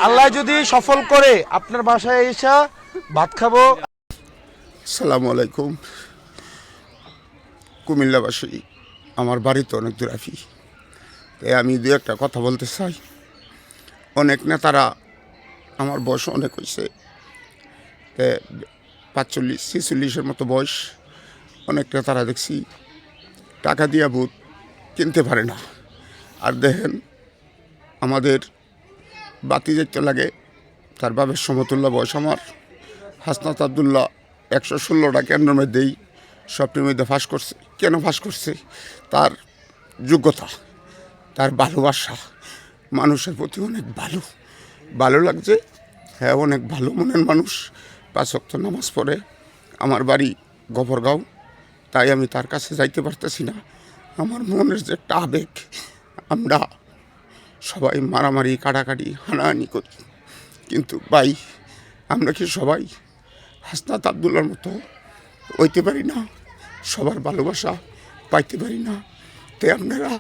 আল্লাহ যদি সফল করে আপনার বাসায় এসে ভাত খাবো। আসসালামু আলাইকুম। কুমিল্লাবাসী, আমার বাড়ি তো অনেক দূরাফি, তাই আমি দু একটা কথা বলতে চাই। অনেক নেতারা, আমার বয়স অনেক হয়েছে, 45-46 মতো বয়স, অনেক নেতারা দেখছি টাকা দিয়া বুথ কিনতে পারে না। আর দেখেন আমাদের বাতি যেতে লাগে, তার বাবের সমতুল্য বয়স আমার। হাসনাত আবদুল্লাহ 116টা কেন্দ্রের মধ্যেই সবটির মধ্যে ফাঁস করছে। কেন ফাঁস করছে? তার যোগ্যতা, তার ভালোবাসা, মানুষের প্রতি অনেক ভালো লাগছে। হ্যাঁ, অনেক ভালো মনের মানুষ, 5 ওয়াক্ত নামাজ পড়ে। আমার বাড়ি গফরগাঁও, তাই আমি তার কাছে যাইতে পারতেছি না। আমার মনের যে একটা আবেগ, আমরা সবাই মারামারি, কাটাকাটি, হানাহানি করি, কিন্তু ভাই আমরা কি সবাই হাসনাত আবদুল্লার মতো হইতে পারি না? সবার ভালোবাসা পাইতে পারি না? তাই আপনারা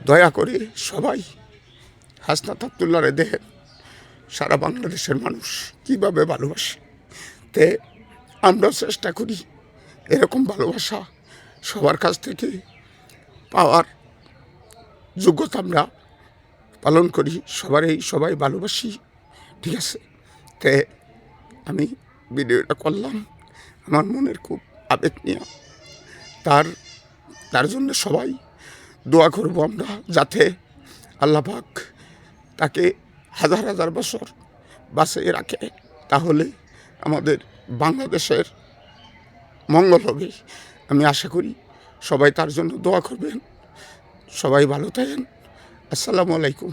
দয়া করে সবাই হাসনাত আবদুল্লারে দেখেন, সারা বাংলাদেশের মানুষ কীভাবে ভালোবাসে। তে আমরাও চেষ্টা করি এরকম ভালোবাসা সবার কাছ থেকে পাওয়ার যোগ্যতা আমরা পালন করি। সবাই ভালোবাসি, ঠিক আছে? তে আমি ভিডিওটা করলাম আমার মনের খুব আবেগ নিয়ে। তার জন্য সবাই দোয়া করব আমরা, যাতে আল্লাহ পাক তাকে হাজার হাজার বছর বাঁচিয়ে রাখে। তাহলে আমাদের বাংলাদেশের মঙ্গল হবে। আমি আশা করি সবাই তার জন্য দোয়া করবেন। সবাই ভালো থাকেন। আসসালামু আলাইকুম।